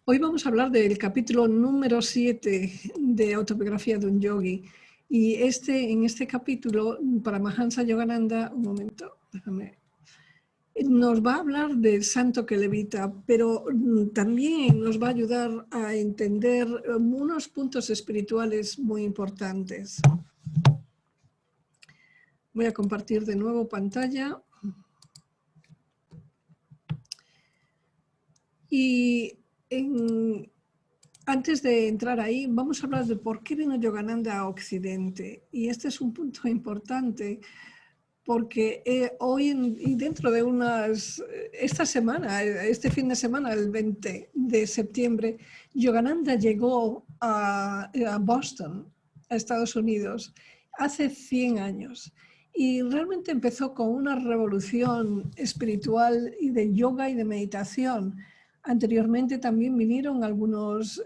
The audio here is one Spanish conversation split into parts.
Hoy vamos a hablar del capítulo número 7 de Autobiografía de un Yogi. Y en este capítulo, Paramahansa Yogananda, un momento, déjame, nos va a hablar del santo que levita, pero también nos va a ayudar a entender unos puntos espirituales muy importantes. Voy a compartir de nuevo pantalla. Y antes de entrar ahí, vamos a hablar de por qué vino Yogananda a Occidente. Y este es un punto importante porque hoy y dentro de esta semana, este fin de semana, el 20 de septiembre, Yogananda llegó a Boston, a Estados Unidos, hace 100 años. Y realmente empezó con una revolución espiritual y de yoga y de meditación. Anteriormente también vinieron algunos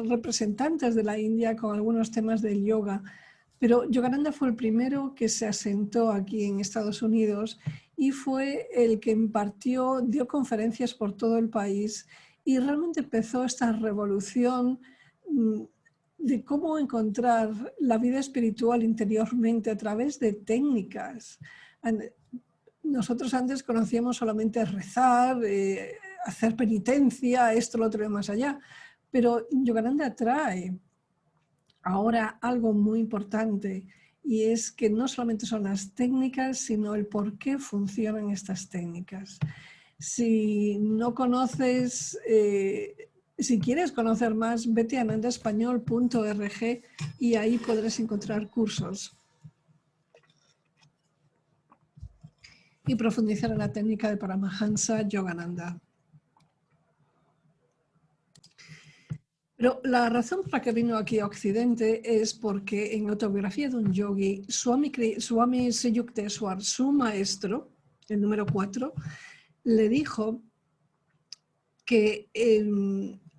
representantes de la India con algunos temas del yoga, pero Yogananda fue el primero que se asentó aquí en Estados Unidos y fue el que dio conferencias por todo el país y realmente empezó esta revolución de cómo encontrar la vida espiritual interiormente a través de técnicas. Nosotros antes conocíamos solamente rezar, hacer penitencia, esto, lo otro y más allá, pero Yogananda trae ahora algo muy importante, y es que no solamente son las técnicas, sino el por qué funcionan estas técnicas. Si no conoces, si quieres conocer más, vete a anandaespañol.org y ahí podrás encontrar cursos y profundizar en la técnica de Paramahansa Yogananda. Pero la razón por la que vino aquí a Occidente es porque en Autobiografía de un Yogi, Swami Sri Yukteswar, su maestro, el número 4, le dijo que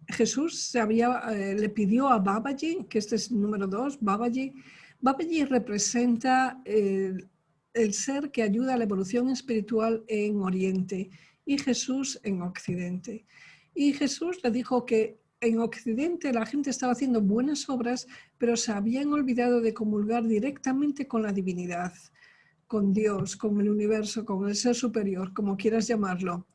Jesús le pidió a Babaji, que este es el número 2, Babaji representa el ser que ayuda a la evolución espiritual en Oriente y Jesús en Occidente. Y Jesús le dijo que en Occidente la gente estaba haciendo buenas obras, pero se habían olvidado de comulgar directamente con la divinidad, con Dios, con el universo, con el ser superior, como quieras llamarlo.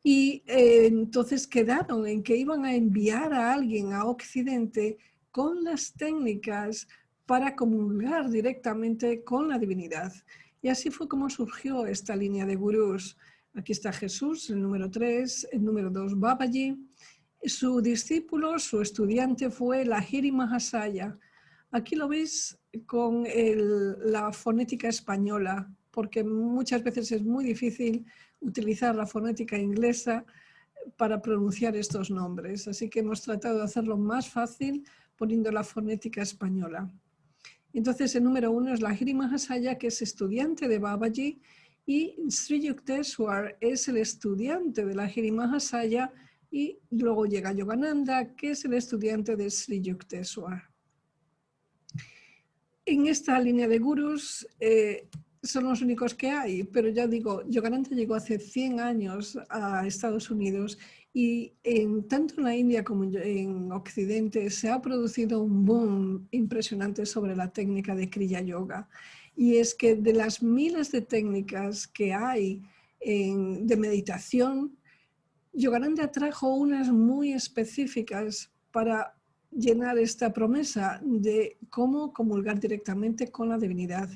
Y entonces quedaron en que iban a enviar a alguien a Occidente con las técnicas para comulgar directamente con la divinidad. Y así fue como surgió esta línea de gurús. Aquí está Jesús, el número 3, el número 2, Babaji. Su discípulo, su estudiante fue Lahiri Mahasaya. Aquí lo veis con la fonética española, porque muchas veces es muy difícil utilizar la fonética inglesa para pronunciar estos nombres. Así que hemos tratado de hacerlo más fácil poniendo la fonética española. Entonces, el número 1 es Lahiri Mahasaya, que es estudiante de Babaji, y Sri Yukteswar es el estudiante de Lahiri Mahasaya, y luego llega Yogananda, que es el estudiante de Sri Yukteswar. En esta línea de gurús son los únicos que hay, pero ya digo, Yogananda llegó hace 100 años a Estados Unidos y tanto en la India como en Occidente se ha producido un boom impresionante sobre la técnica de Kriya Yoga. Y es que de las miles de técnicas que hay de meditación, Yogananda trajo unas muy específicas para llenar esta promesa de cómo comulgar directamente con la divinidad.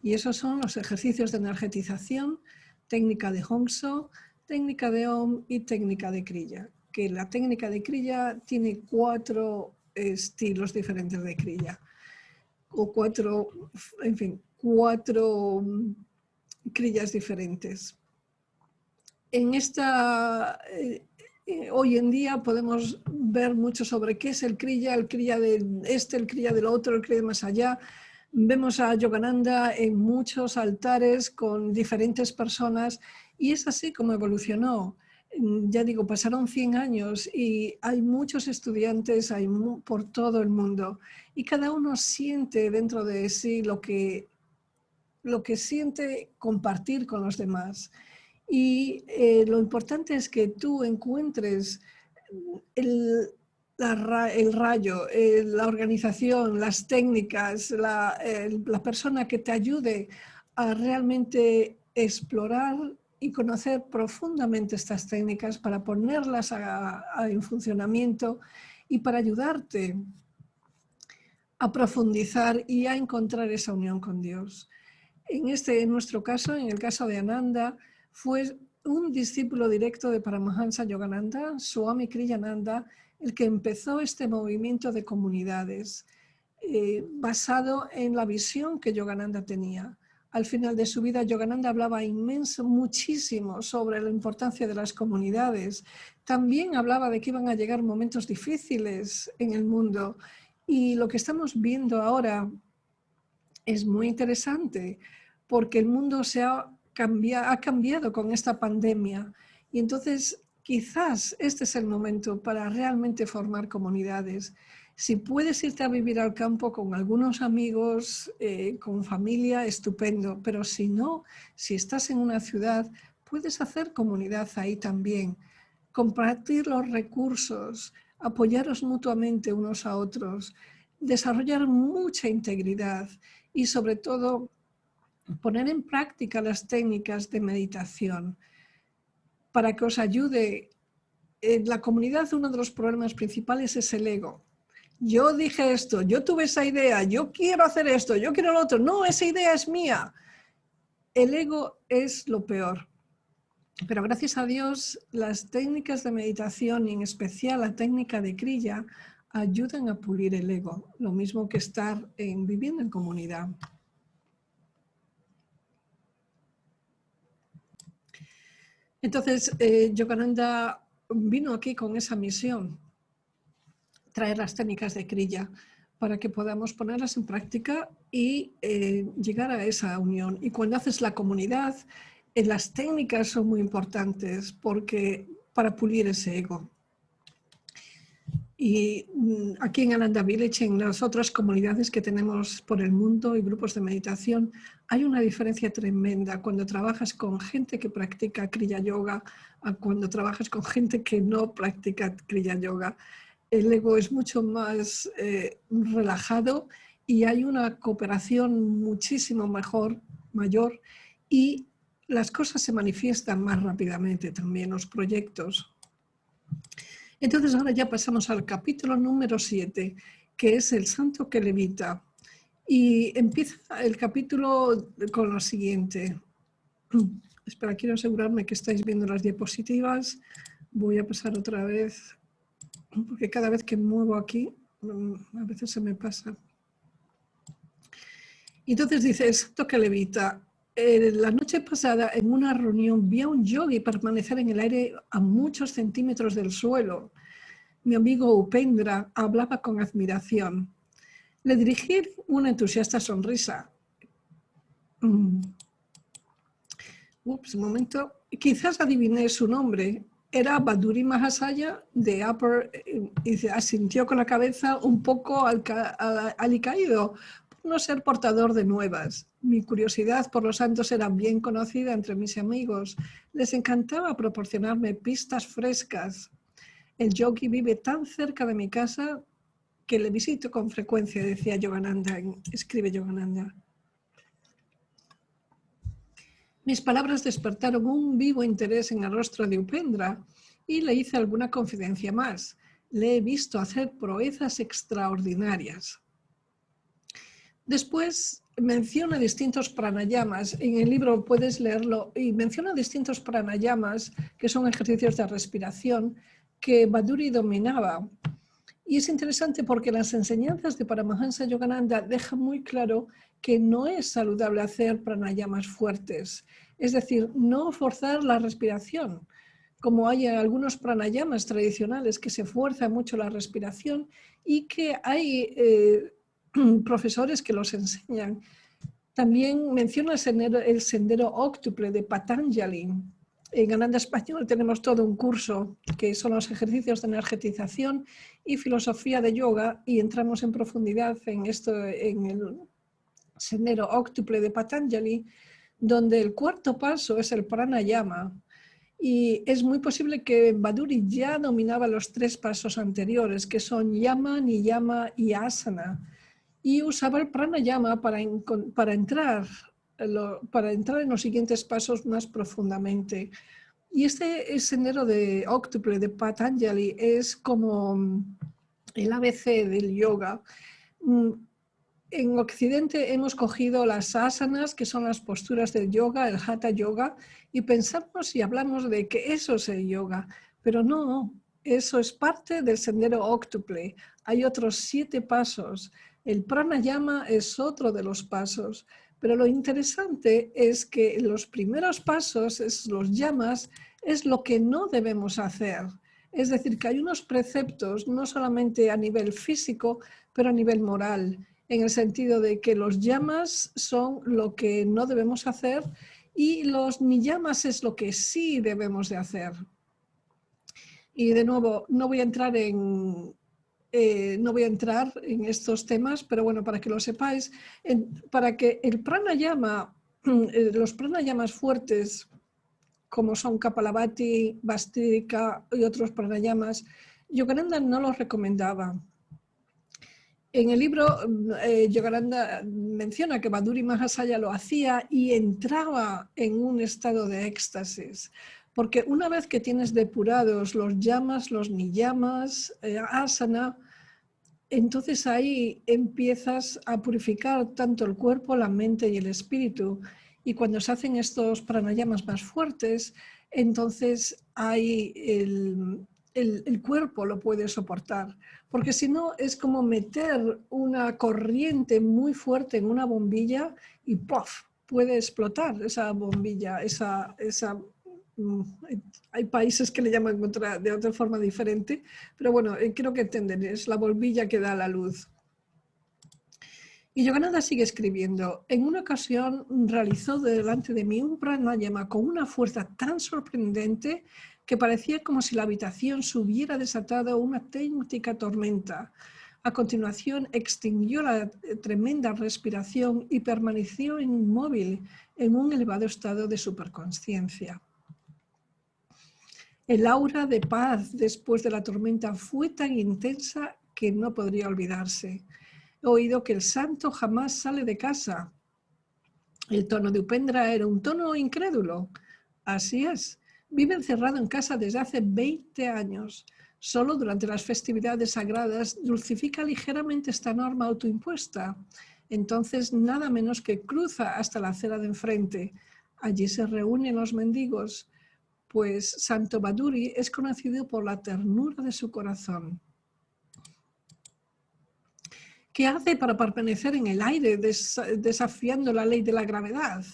Y esos son los ejercicios de energetización, técnica de Hongso, técnica de Om y técnica de Kriya. Que la técnica de Kriya tiene 4 estilos diferentes de Kriya. O 4 Kriyas diferentes. Hoy en día podemos ver mucho sobre qué es el Kriya de este, el Kriya del otro, el Kriya de más allá. Vemos a Yogananda en muchos altares con diferentes personas y es así como evolucionó. Ya digo, pasaron 100 años y hay muchos estudiantes por todo el mundo y cada uno siente dentro de sí lo que siente compartir con los demás. Y lo importante es que tú encuentres el rayo, la organización, las técnicas, la persona que te ayude a realmente explorar y conocer profundamente estas técnicas para ponerlas en funcionamiento y para ayudarte a profundizar y a encontrar esa unión con Dios. En nuestro caso, en el caso de Ananda, fue un discípulo directo de Paramahansa Yogananda, Swami Kriyananda, el que empezó este movimiento de comunidades basado en la visión que Yogananda tenía. Al final de su vida, Yogananda hablaba muchísimo sobre la importancia de las comunidades. También hablaba de que iban a llegar momentos difíciles en el mundo. Y lo que estamos viendo ahora es muy interesante porque el mundo ha cambiado con esta pandemia. Y entonces quizás este es el momento para realmente formar comunidades. Si puedes irte a vivir al campo con algunos amigos, con familia, estupendo. Pero si no, si estás en una ciudad, puedes hacer comunidad ahí también. Compartir los recursos, apoyaros mutuamente unos a otros, desarrollar mucha integridad y sobre todo poner en práctica las técnicas de meditación para que os ayude. En la comunidad uno de los problemas principales es el ego. Yo dije esto, yo tuve esa idea, yo quiero hacer esto, yo quiero lo otro. No, esa idea es mía. El ego es lo peor. Pero gracias a Dios, las técnicas de meditación y en especial la técnica de Kriya ayudan a pulir el ego, lo mismo que estar viviendo en comunidad. Entonces, Yogananda vino aquí con esa misión, traer las técnicas de Kriya para que podamos ponerlas en práctica y llegar a esa unión. Y cuando haces la comunidad, las técnicas son muy importantes para pulir ese ego. Y aquí en Ananda Village, en las otras comunidades que tenemos por el mundo y grupos de meditación, hay una diferencia tremenda cuando trabajas con gente que practica Kriya Yoga a cuando trabajas con gente que no practica Kriya Yoga. El ego es mucho más relajado y hay una cooperación muchísimo mayor y las cosas se manifiestan más rápidamente también, los proyectos. Entonces ahora ya pasamos al capítulo número 7, que es el santo que levita. Y empieza el capítulo con lo siguiente. Espera, quiero asegurarme que estáis viendo las diapositivas. Voy a pasar otra vez, porque cada vez que muevo aquí, a veces se me pasa. Y entonces dice, el santo que levita. La noche pasada, en una reunión, vi a un yogi permanecer en el aire a muchos centímetros del suelo. Mi amigo Upendra hablaba con admiración. Le dirigí una entusiasta sonrisa. Ups, un momento. Quizás adiviné su nombre. Era Baduri Mahasaya de Upper, y se asintió con la cabeza un poco alicaído por no ser portador de nuevas. Mi curiosidad por los santos era bien conocida entre mis amigos. Les encantaba proporcionarme pistas frescas. El yogi vive tan cerca de mi casa que le visito con frecuencia, decía Yogananda, escribe Yogananda. Mis palabras despertaron un vivo interés en el rostro de Upendra y le hice alguna confidencia más. Le he visto hacer proezas extraordinarias. Después menciona distintos pranayamas, en el libro puedes leerlo, y menciona distintos pranayamas, que son ejercicios de respiración, que Baduri dominaba. Y es interesante porque las enseñanzas de Paramahansa Yogananda dejan muy claro que no es saludable hacer pranayamas fuertes, es decir, no forzar la respiración, como hay algunos pranayamas tradicionales que se fuerza mucho la respiración y que hay profesores que los enseñan. También menciona el sendero óctuple de Patanjali. En Ananda Español tenemos todo un curso que son los ejercicios de energetización y filosofía de yoga y entramos en profundidad en el sendero óctuple de Patanjali, donde el cuarto paso es el pranayama Y es muy posible que Bhaduri ya dominaba los 3 pasos anteriores, que son yama, niyama y asana. Y usaba el pranayama para entrar en los siguientes pasos más profundamente. Y este sendero de óctuple de Patanjali es como el ABC del yoga. En Occidente hemos cogido las asanas, que son las posturas del yoga, el hatha yoga, y pensamos y hablamos de que eso es el yoga, pero no, eso es parte del sendero óctuple. Hay otros 7 pasos. El pranayama es otro de los pasos, pero lo interesante es que los primeros pasos, los yamas, es lo que no debemos hacer. Es decir, que hay unos preceptos, no solamente a nivel físico, pero a nivel moral, en el sentido de que los yamas son lo que no debemos hacer y los niyamas es lo que sí debemos de hacer. Y de nuevo, no voy a entrar en estos temas, pero bueno, para que lo sepáis, para que el pranayama, los pranayamas fuertes, como son Kapalabhati, Bhastrika y otros pranayamas, Yogananda no los recomendaba. En el libro, Yogananda menciona que Bhaduri Mahasaya lo hacía y entraba en un estado de éxtasis. Porque una vez que tienes depurados los yamas, los niyamas, asana, entonces ahí empiezas a purificar tanto el cuerpo, la mente y el espíritu. Y cuando se hacen estos pranayamas más fuertes, entonces ahí el cuerpo lo puede soportar. Porque si no, es como meter una corriente muy fuerte en una bombilla y ¡puff! Puede explotar esa bombilla, hay países que le llaman de otra forma diferente, pero bueno, creo que entenderéis, es la bombilla que da la luz. Y Yogananda sigue escribiendo, en una ocasión realizó delante de mí un pranayama con una fuerza tan sorprendente que parecía como si la habitación se hubiera desatado una auténtica tormenta. A continuación extinguió la tremenda respiración y permaneció inmóvil en un elevado estado de superconsciencia. El aura de paz después de la tormenta fue tan intensa que no podría olvidarse. He oído que el santo jamás sale de casa. El tono de Upendra era un tono incrédulo. Así es. Vive encerrado en casa desde hace 20 años. Solo durante las festividades sagradas dulcifica ligeramente esta norma autoimpuesta. Entonces nada menos que cruza hasta la acera de enfrente. Allí se reúnen los mendigos, pues Santo Bhaduri es conocido por la ternura de su corazón. ¿Qué hace para permanecer en el aire desafiando la ley de la gravedad?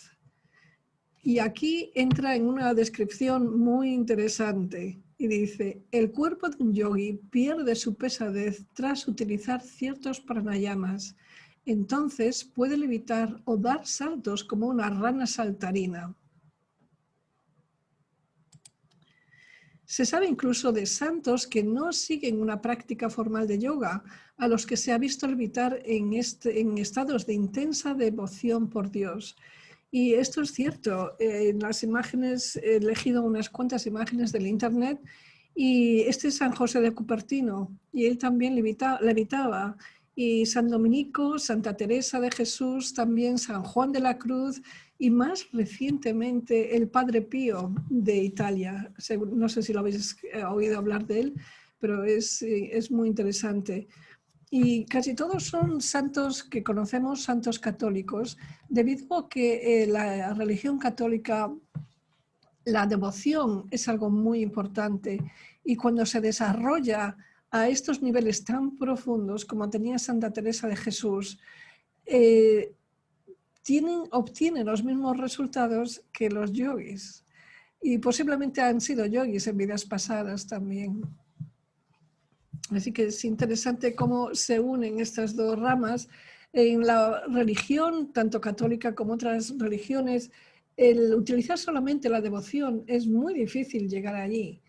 Y aquí entra en una descripción muy interesante y dice, el cuerpo de un yogi pierde su pesadez tras utilizar ciertos pranayamas. Entonces puede levitar o dar saltos como una rana saltarina. Se sabe incluso de santos que no siguen una práctica formal de yoga, a los que se ha visto levitar en estados de intensa devoción por Dios. Y esto es cierto. En las imágenes, he elegido unas cuantas imágenes del internet y este es San José de Cupertino y él también levitaba. Y San Dominico, Santa Teresa de Jesús, también San Juan de la Cruz y más recientemente el Padre Pío de Italia. No sé si lo habéis oído hablar de él, pero es muy interesante. Y casi todos son santos que conocemos, santos católicos, debido a que la religión católica, la devoción es algo muy importante y cuando se desarrolla a estos niveles tan profundos como tenía Santa Teresa de Jesús, obtienen los mismos resultados que los yogis y posiblemente han sido yogis en vidas pasadas también. Así que es interesante cómo se unen estas dos ramas. En la religión, tanto católica como otras religiones, el utilizar solamente la devoción es muy difícil llegar allí,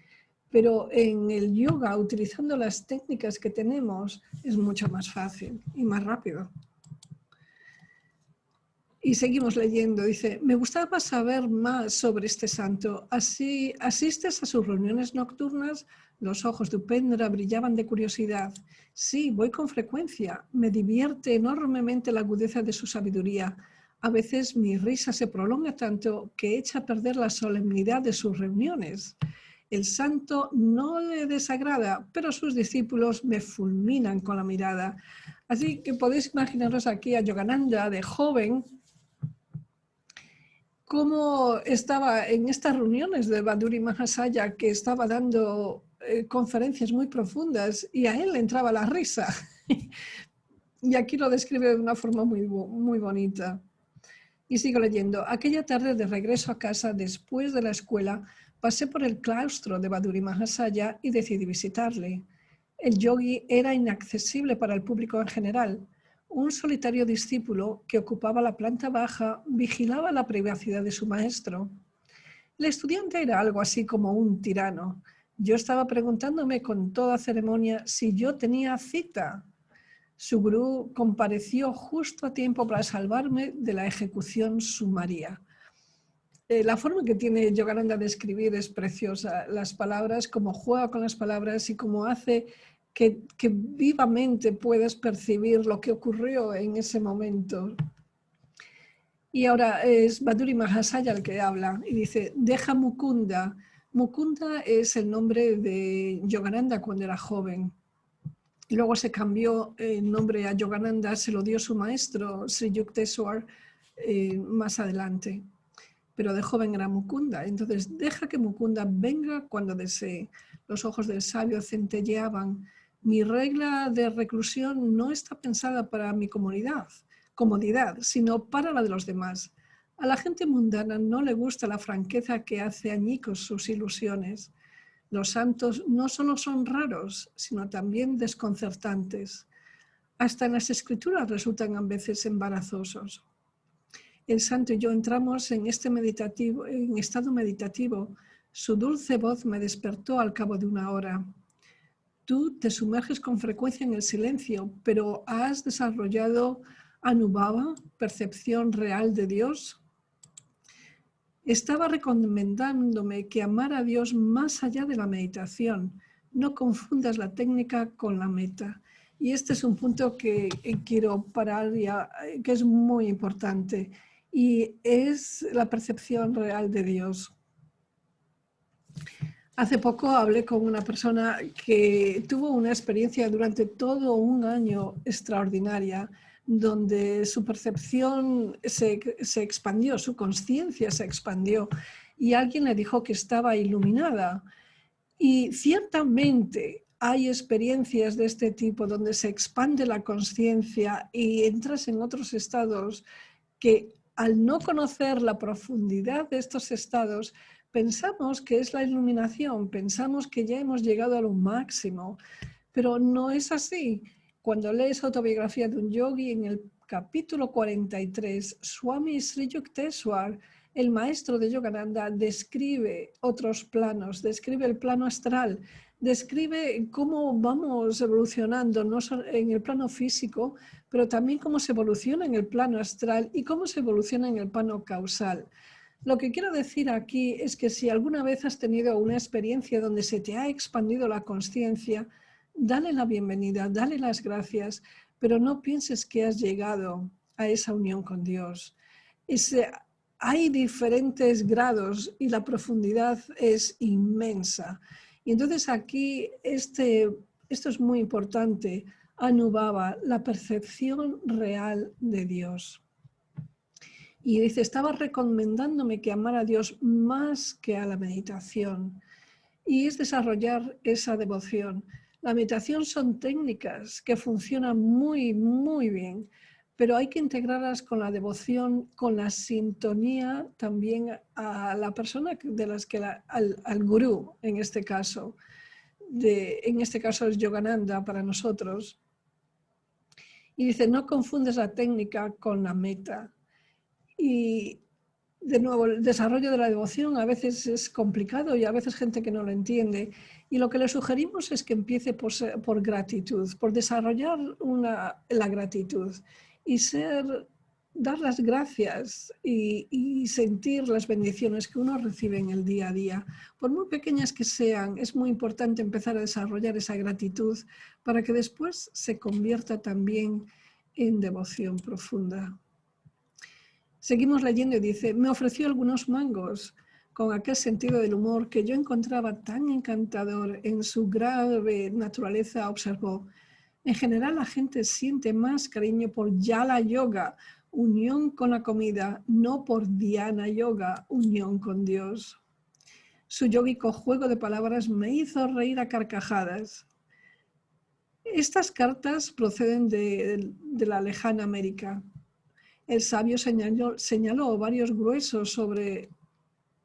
pero en el yoga, utilizando las técnicas que tenemos, es mucho más fácil y más rápido. Y seguimos leyendo, dice, me gustaba saber más sobre este santo. Así, ¿asistes a sus reuniones nocturnas? Los ojos de Upendra brillaban de curiosidad. Sí, voy con frecuencia. Me divierte enormemente la agudeza de su sabiduría. A veces mi risa se prolonga tanto que echa a perder la solemnidad de sus reuniones. El santo no le desagrada, pero sus discípulos me fulminan con la mirada. Así que podéis imaginaros aquí a Yogananda de joven, cómo estaba en estas reuniones de Bhaduri Mahasaya, que estaba dando conferencias muy profundas y a él le entraba la risa. Y aquí lo describe de una forma muy bonita. Y sigo leyendo. Aquella tarde de regreso a casa, después de la escuela, pasé por el claustro de Bhaduri Mahasaya y decidí visitarle. El yogi era inaccesible para el público en general. Un solitario discípulo que ocupaba la planta baja vigilaba la privacidad de su maestro. El estudiante era algo así como un tirano. Yo estaba preguntándome con toda ceremonia si yo tenía cita. Su gurú compareció justo a tiempo para salvarme de la ejecución sumaria. La forma que tiene Yogananda de escribir es preciosa. Las palabras, cómo juega con las palabras y cómo hace que vivamente puedas percibir lo que ocurrió en ese momento. Y ahora es Bhaduri Mahasaya el que habla y dice, deja Mukunda. Mukunda es el nombre de Yogananda cuando era joven. Y luego se cambió el nombre a Yogananda, se lo dio su maestro, Sri Yukteswar, más adelante. Pero de joven era Mukunda. Entonces, deja que Mukunda venga cuando desee. Los ojos del sabio centelleaban. Mi regla de reclusión no está pensada para mi comodidad, sino para la de los demás. A la gente mundana no le gusta la franqueza que hace añicos sus ilusiones. Los santos no solo son raros, sino también desconcertantes. Hasta en las escrituras resultan a veces embarazosos. El santo y yo entramos en estado meditativo. Su dulce voz me despertó al cabo de una hora. Tú te sumerges con frecuencia en el silencio, pero ¿has desarrollado anubhava, percepción real de Dios? Estaba recomendándome que amara a Dios más allá de la meditación. No confundas la técnica con la meta. Y este es un punto que quiero parar, que es muy importante. Y es la percepción real de Dios. Hace poco hablé con una persona que tuvo una experiencia durante todo un año extraordinaria, donde su percepción se expandió, su conciencia se expandió y alguien le dijo que estaba iluminada. Y ciertamente hay experiencias de este tipo donde se expande la conciencia y entras en otros estados que al no conocer la profundidad de estos estados, pensamos que es la iluminación, pensamos que ya hemos llegado a lo máximo, pero no es así. Cuando lees autobiografía de un yogi, en el capítulo 43, Swami Sri Yukteswar, el maestro de Yogananda, describe otros planos, describe el plano astral, describe cómo vamos evolucionando no solo en el plano físico, pero también cómo se evoluciona en el plano astral y cómo se evoluciona en el plano causal. Lo que quiero decir aquí es que si alguna vez has tenido una experiencia donde se te ha expandido la consciencia, dale la bienvenida, dale las gracias, pero no pienses que has llegado a esa unión con Dios. Hay diferentes grados y la profundidad es inmensa. Y entonces aquí esto es muy importante, anubhava, la percepción real de Dios. Y dice, estaba recomendándome que amara a Dios más que a la meditación. Y es desarrollar esa devoción. La meditación son técnicas que funcionan muy bien, pero hay que integrarlas con la devoción, con la sintonía también a la persona al gurú, en este caso. En este caso es Yogananda para nosotros. Y dice, no confundes la técnica con la meta. Y de nuevo, el desarrollo de la devoción a veces es complicado y a veces gente que no lo entiende. Y lo que le sugerimos es que empiece por gratitud, por desarrollar la gratitud y ser dar las gracias y sentir las bendiciones que uno recibe en el día a día. Por muy pequeñas que sean, es muy importante empezar a desarrollar esa gratitud para que después se convierta también en devoción profunda. Seguimos leyendo y dice, me ofreció algunos mangos con aquel sentido del humor que yo encontraba tan encantador en su grave naturaleza, observó. En general la gente siente más cariño por Yala Yoga, unión con la comida, no por Dhyana Yoga, unión con Dios. Su yógico juego de palabras me hizo reír a carcajadas. Estas cartas proceden de la lejana América. El sabio señaló varios gruesos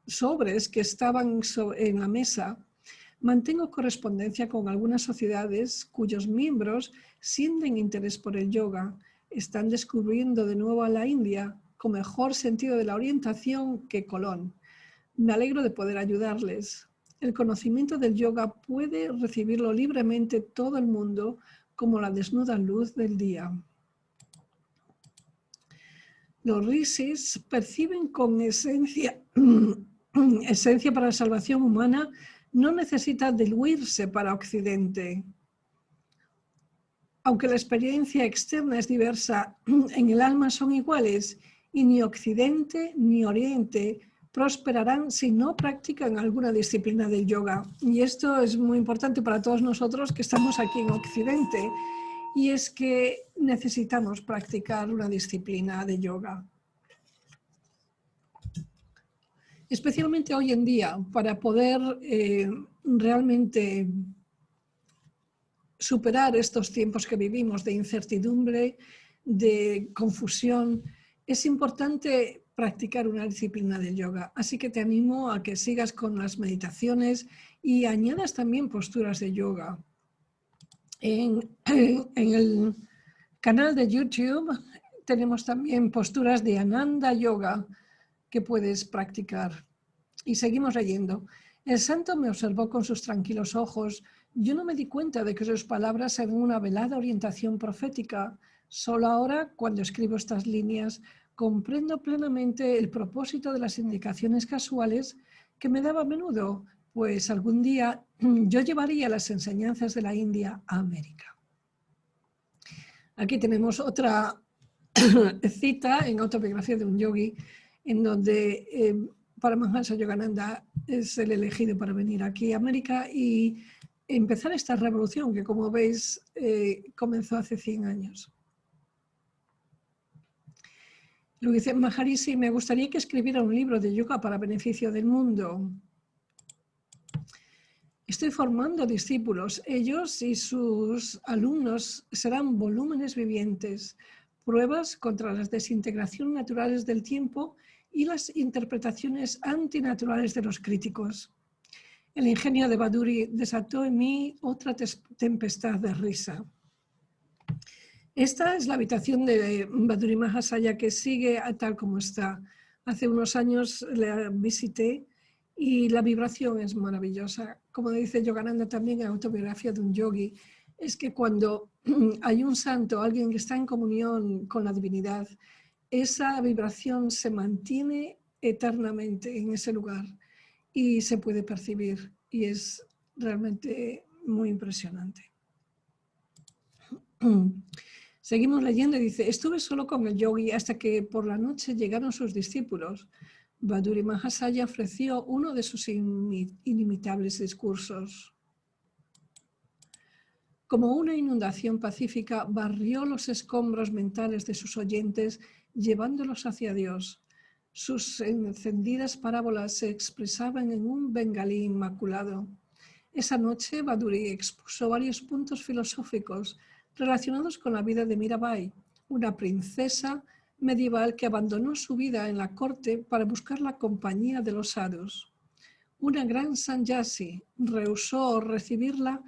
sobres que estaban en la mesa. Mantengo correspondencia con algunas sociedades cuyos miembros sienten interés por el yoga. Están descubriendo de nuevo a la India con mejor sentido de la orientación que Colón. Me alegro de poder ayudarles. El conocimiento del yoga puede recibirlo libremente todo el mundo como la desnuda luz del día. Los rishis perciben con esencia para la salvación humana, no necesita diluirse para Occidente. Aunque la experiencia externa es diversa, en el alma son iguales y ni Occidente ni Oriente prosperarán si no practican alguna disciplina del yoga. Y esto es muy importante para todos nosotros que estamos aquí en Occidente, y es que necesitamos practicar una disciplina de yoga. Especialmente hoy en día, para poder realmente superar estos tiempos que vivimos de incertidumbre, de confusión, es importante practicar una disciplina del yoga. Así que te animo a que sigas con las meditaciones y añadas también posturas de yoga. En el canal de YouTube tenemos también posturas de Ananda Yoga que puedes practicar. Y seguimos leyendo. El santo me observó con sus tranquilos ojos. Yo no me di cuenta de que sus palabras eran una velada orientación profética. Solo ahora, cuando escribo estas líneas, comprendo plenamente el propósito de las indicaciones casuales que me daba a menudo, pues algún día yo llevaría las enseñanzas de la India a América. Aquí tenemos otra cita en Autobiografía de un Yogi, en donde Paramahansa Yogananda es el elegido para venir aquí a América y empezar esta revolución que, como veis, comenzó hace 100 años. Luego dice, Maharishi, me gustaría que escribiera un libro de yoga para beneficio del mundo. Estoy formando discípulos. Ellos y sus alumnos serán volúmenes vivientes, pruebas contra las desintegraciones naturales del tiempo y las interpretaciones antinaturales de los críticos. El ingenio de Bhaduri desató en mí otra tempestad de risa. Esta es la habitación de Bhaduri Mahasaya, que sigue tal como está. Hace unos años la visité y la vibración es maravillosa. Como dice Yogananda también en Autobiografía de un Yogi, es que cuando hay un santo, alguien que está en comunión con la divinidad, esa vibración se mantiene eternamente en ese lugar y se puede percibir, y es realmente muy impresionante. Seguimos leyendo y dice, estuve solo con el yogi hasta que por la noche llegaron sus discípulos. Bhaduri Mahasaya ofreció uno de sus inimitables discursos. Como una inundación pacífica, barrió los escombros mentales de sus oyentes, llevándolos hacia Dios. Sus encendidas parábolas se expresaban en un bengalí inmaculado. Esa noche, Bhaduri expuso varios puntos filosóficos relacionados con la vida de Mirabai, una princesa medieval que abandonó su vida en la corte para buscar la compañía de los sadhus. Una gran sannyasi rehusó recibirla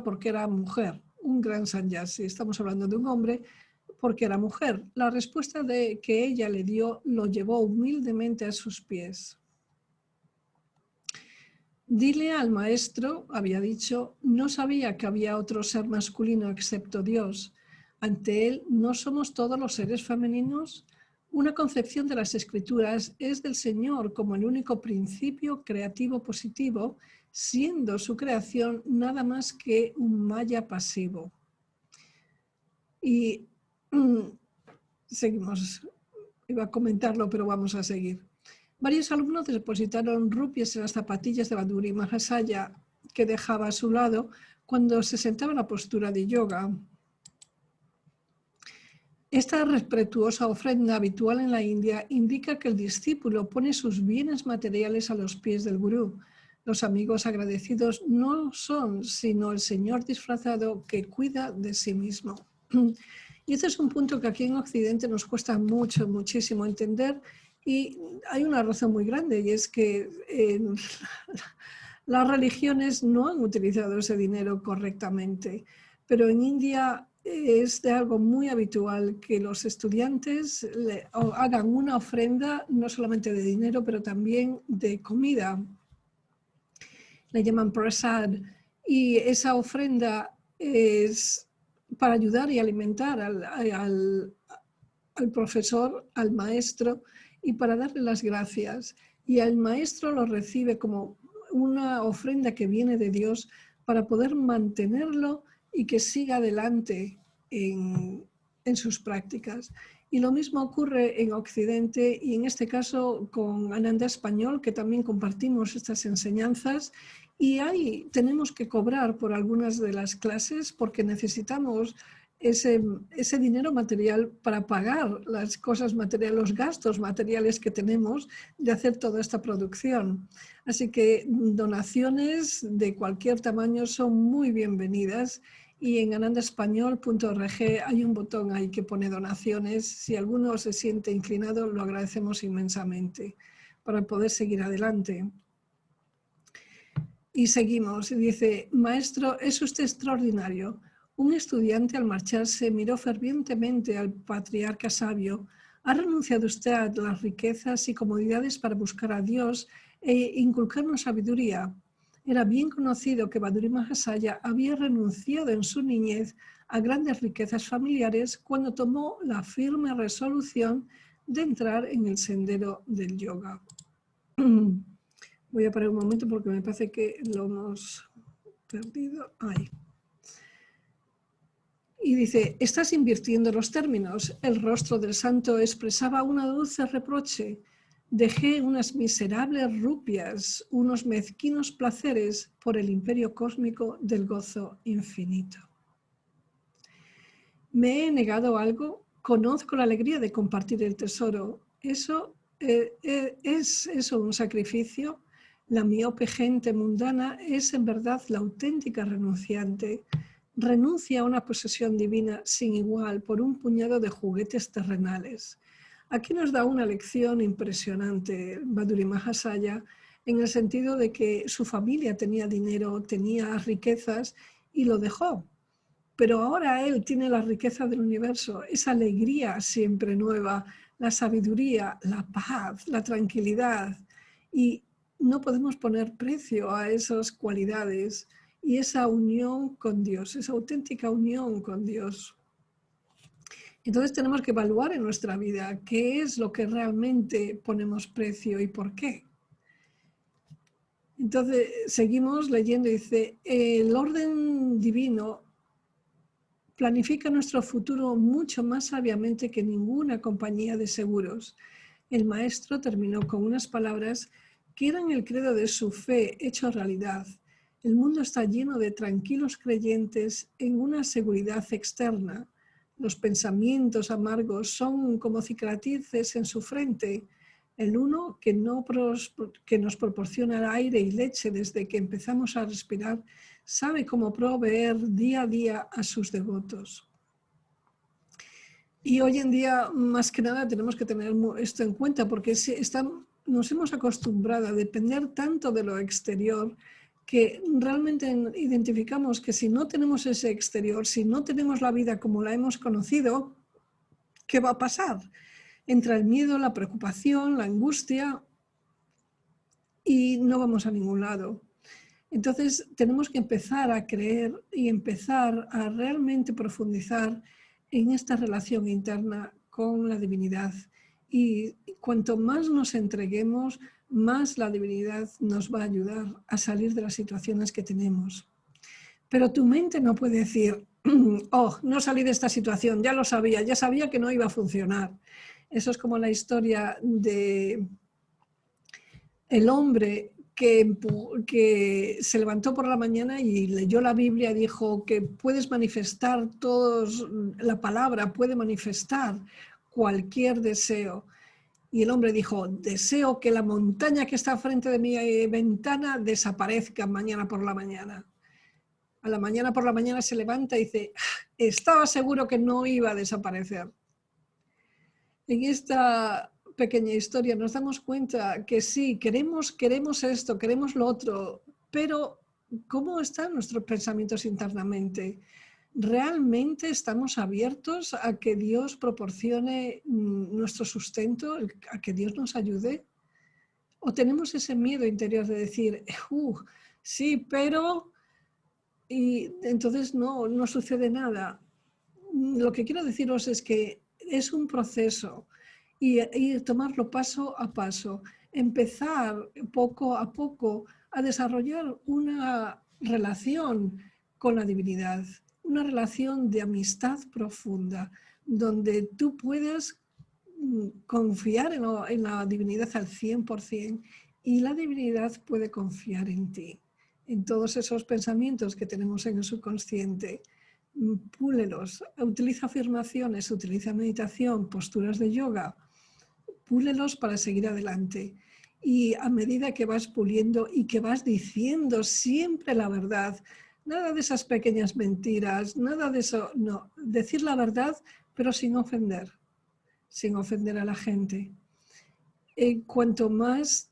porque era mujer. Un gran sannyasi, estamos hablando de un hombre, porque era mujer. La respuesta que ella le dio lo llevó humildemente a sus pies. Dile al maestro, había dicho, no sabía que había otro ser masculino excepto Dios. Ante él no somos todos los seres femeninos. Una concepción de las escrituras es del Señor como el único principio creativo positivo, siendo su creación nada más que un maya pasivo. Y seguimos, iba a comentarlo, pero vamos a seguir. Varios alumnos depositaron rupias en las zapatillas de Baduri Mahasaya que dejaba a su lado cuando se sentaba en la postura de yoga. Esta respetuosa ofrenda habitual en la India indica que el discípulo pone sus bienes materiales a los pies del gurú. Los amigos agradecidos no son sino el Señor disfrazado que cuida de sí mismo. Y este es un punto que aquí en Occidente nos cuesta muchísimo entender, y hay una razón muy grande, y es que las religiones no han utilizado ese dinero correctamente, pero en India es de algo muy habitual que los estudiantes hagan una ofrenda, no solamente de dinero, pero también de comida. Le llaman prasad, y esa ofrenda es para ayudar y alimentar al profesor, al maestro, y para darle las gracias. Y el maestro lo recibe como una ofrenda que viene de Dios para poder mantenerlo y que siga adelante en sus prácticas. Y lo mismo ocurre en Occidente, y en este caso con Ananda Español, que también compartimos estas enseñanzas, y ahí tenemos que cobrar por algunas de las clases porque necesitamos ese dinero material para pagar las cosas materiales, los gastos materiales que tenemos de hacer toda esta producción. Así que donaciones de cualquier tamaño son muy bienvenidas, y en anandaespañol.org hay un botón ahí que pone donaciones. Si alguno se siente inclinado, lo agradecemos inmensamente para poder seguir adelante. Y seguimos, y dice: maestro, es usted extraordinario. Un estudiante al marcharse miró fervientemente al patriarca sabio. ¿Ha renunciado usted a las riquezas y comodidades para buscar a Dios e inculcarnos sabiduría? Era bien conocido que Baduri Mahasaya había renunciado en su niñez a grandes riquezas familiares cuando tomó la firme resolución de entrar en el sendero del yoga. Voy a parar un momento porque me parece que lo hemos perdido. Ahí. Y dice: estás invirtiendo los términos. El rostro del santo expresaba una dulce reproche. Dejé unas miserables rupias, unos mezquinos placeres por el imperio cósmico del gozo infinito. ¿Me he negado algo? Conozco la alegría de compartir el tesoro. ¿Eso es eso un sacrificio? La miope gente mundana es en verdad la auténtica renunciante. Renuncia a una posesión divina sin igual por un puñado de juguetes terrenales. Aquí nos da una lección impresionante Baduri Mahasaya, en el sentido de que su familia tenía dinero, tenía riquezas y lo dejó. Pero ahora él tiene la riqueza del universo, esa alegría siempre nueva, la sabiduría, la paz, la tranquilidad. Y no podemos poner precio a esas cualidades y esa unión con Dios, esa auténtica unión con Dios. Entonces tenemos que evaluar en nuestra vida qué es lo que realmente ponemos precio y por qué. Entonces seguimos leyendo, dice: el orden divino planifica nuestro futuro mucho más sabiamente que ninguna compañía de seguros. El maestro terminó con unas palabras que eran el credo de su fe hecho realidad. El mundo está lleno de tranquilos creyentes en una seguridad externa. Los pensamientos amargos son como cicatrices en su frente. El uno que nos proporciona aire y leche desde que empezamos a respirar sabe cómo proveer día a día a sus devotos. Y hoy en día, más que nada, tenemos que tener esto en cuenta, porque nos hemos acostumbrado a depender tanto de lo exterior que realmente identificamos que si no tenemos ese exterior, si no tenemos la vida como la hemos conocido, ¿qué va a pasar? Entra el miedo, la preocupación, la angustia y no vamos a ningún lado. Entonces tenemos que empezar a creer y empezar a realmente profundizar en esta relación interna con la divinidad. Y cuanto más nos entreguemos, más la divinidad nos va a ayudar a salir de las situaciones que tenemos. Pero tu mente no puede decir, oh, no salí de esta situación, ya lo sabía, ya sabía que no iba a funcionar. Eso es como la historia de el hombre que se levantó por la mañana y leyó la Biblia y dijo que puedes manifestar la palabra puede manifestar cualquier deseo. Y el hombre dijo, deseo que la montaña que está frente de mi ventana desaparezca mañana por la mañana. A la mañana por la mañana se levanta y dice, estaba seguro que no iba a desaparecer. En esta pequeña historia nos damos cuenta que sí, queremos esto, queremos lo otro, pero ¿cómo están nuestros pensamientos internamente? ¿Realmente estamos abiertos a que Dios proporcione nuestro sustento, a que Dios nos ayude? ¿O tenemos ese miedo interior de decir, sí, pero... y entonces no sucede nada? Lo que quiero deciros es que es un proceso y tomarlo paso a paso, empezar poco a poco a desarrollar una relación con la divinidad, una relación de amistad profunda, donde tú puedas confiar en la divinidad al 100% y la divinidad puede confiar en ti, en todos esos pensamientos que tenemos en el subconsciente. Púlelos, utiliza afirmaciones, utiliza meditación, posturas de yoga, púlelos para seguir adelante. Y a medida que vas puliendo y que vas diciendo siempre la verdad, nada de esas pequeñas mentiras, nada de eso, no, decir la verdad, pero sin ofender a la gente. Cuanto más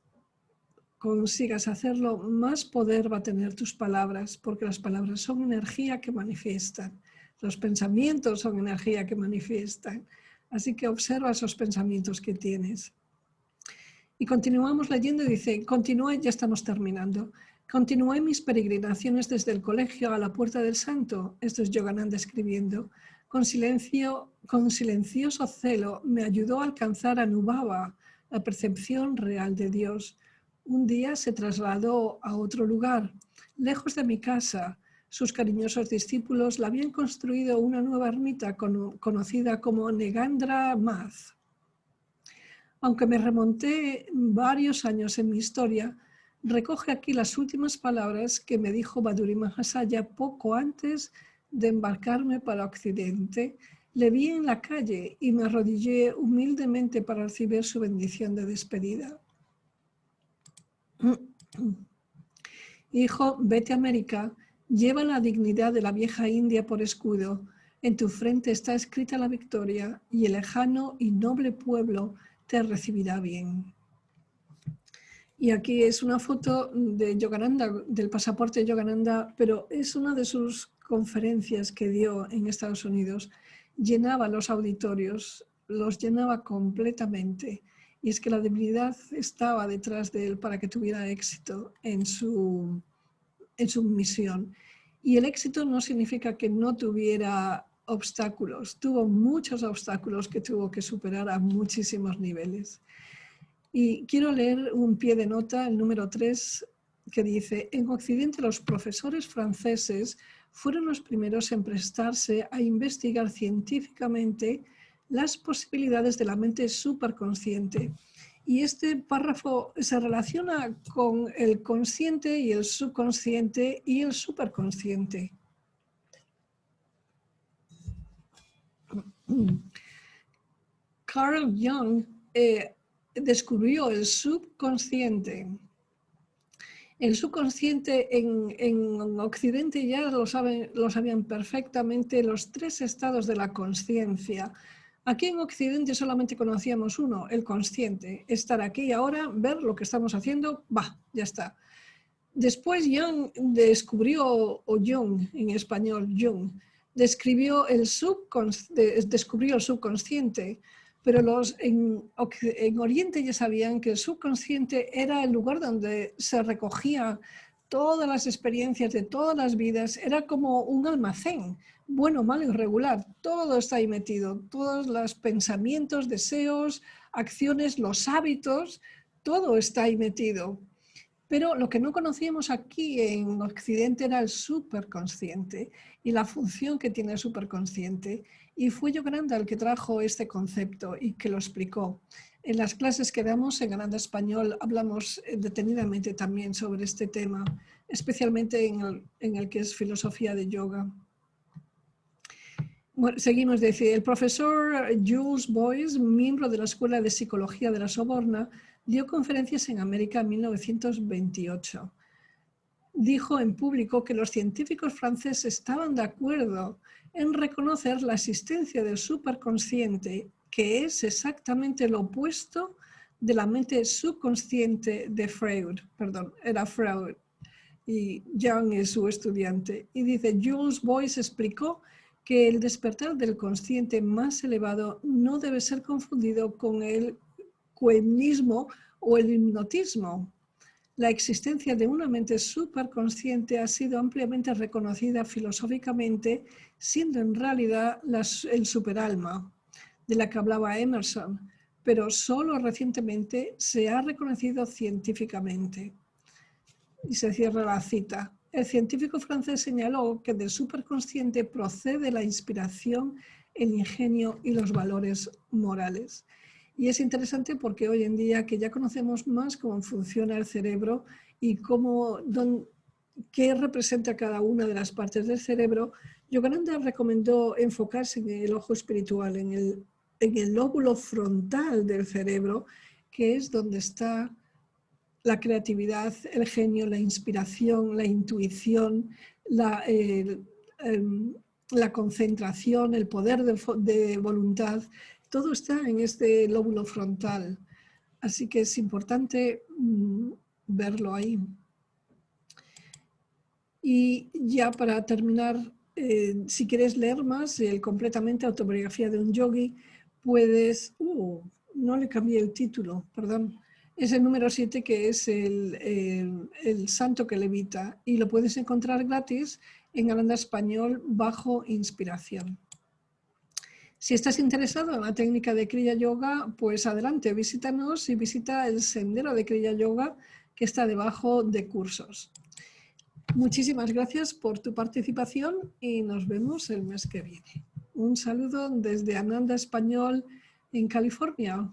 consigas hacerlo, más poder va a tener tus palabras, porque las palabras son energía que manifiestan. Los pensamientos son energía que manifiestan. Así que observa esos pensamientos que tienes. Y continuamos leyendo y dice, continué, ya estamos terminando. Continué mis peregrinaciones desde el colegio a la Puerta del Santo. Esto es Yogananda escribiendo. Con silencioso celo me ayudó a alcanzar Anubhava, la percepción real de Dios. Un día se trasladó a otro lugar, lejos de mi casa. Sus cariñosos discípulos la habían construido una nueva ermita conocida como Negandra Math. Aunque me remonté varios años en mi historia, recoge aquí las últimas palabras que me dijo Bhaduri Mahasaya poco antes de embarcarme para Occidente. Le vi en la calle y me arrodillé humildemente para recibir su bendición de despedida. Hijo, vete a América, lleva la dignidad de la vieja India por escudo. En tu frente está escrita la victoria y el lejano y noble pueblo te recibirá bien. Y aquí es una foto de Yogananda, del pasaporte de Yogananda, pero es una de sus conferencias que dio en Estados Unidos. Llenaba los auditorios, los llenaba completamente. Y es que la divinidad estaba detrás de él para que tuviera éxito en su misión. Y el éxito no significa que no tuviera obstáculos. Tuvo muchos obstáculos que tuvo que superar a muchísimos niveles. Y quiero leer un pie de nota, el número 3, que dice, en Occidente los profesores franceses fueron los primeros en prestarse a investigar científicamente las posibilidades de la mente superconsciente. Y este párrafo se relaciona con el consciente y el subconsciente y el superconsciente. Carl Jung descubrió el subconsciente. El subconsciente en Occidente ya lo sabían perfectamente los 3 estados de la conciencia. Aquí en Occidente solamente conocíamos uno, el consciente. Estar aquí y ahora, ver lo que estamos haciendo, ya está. Después Jung descubrió, o Jung en español, Jung, descubrió el subconsciente, pero en Oriente ya sabían que el subconsciente era el lugar donde se recogía todas las experiencias de todas las vidas, era como un almacén, bueno, malo y regular, todo está ahí metido, todos los pensamientos, deseos, acciones, los hábitos, todo está ahí metido. Pero lo que no conocíamos aquí en Occidente era el superconsciente y la función que tiene el superconsciente. Y fue Yogananda el que trajo este concepto y que lo explicó. En las clases que damos en Ananda Español hablamos detenidamente también sobre este tema, especialmente en el que es filosofía de yoga. Bueno, seguimos, decir, el profesor Jules Boyce, miembro de la Escuela de Psicología de la Sorbona, dio conferencias en América en 1928. Dijo en público que los científicos franceses estaban de acuerdo en reconocer la existencia del superconsciente, que es exactamente lo opuesto de la mente subconsciente de Freud. Perdón, era Freud y Jung es su estudiante. Y dice, Jules Boyce explicó que el despertar del consciente más elevado no debe ser confundido con el cohemnismo o el hipnotismo. La existencia de una mente superconsciente ha sido ampliamente reconocida filosóficamente, siendo en realidad el superalma, de la que hablaba Emerson, pero solo recientemente se ha reconocido científicamente. Y se cierra la cita. El científico francés señaló que del superconsciente procede la inspiración, el ingenio y los valores morales. Y es interesante porque hoy en día que ya conocemos más cómo funciona el cerebro y qué representa cada una de las partes del cerebro, Yogananda recomendó enfocarse en el ojo espiritual, en el lóbulo frontal del cerebro, que es donde está la creatividad, el genio, la inspiración, la intuición, la concentración, el poder de voluntad, todo está en este lóbulo frontal. Así que es importante verlo ahí. Y ya para terminar, si quieres leer más, completamente autobiografía de un yogi, puedes... no le cambié el título, perdón. Es el número 7, que es el santo que levita, y lo puedes encontrar gratis en Ananda Español bajo inspiración. Si estás interesado en la técnica de Kriya Yoga, pues adelante, visítanos y visita el sendero de Kriya Yoga que está debajo de cursos. Muchísimas gracias por tu participación y nos vemos el mes que viene. Un saludo desde Ananda Español en California.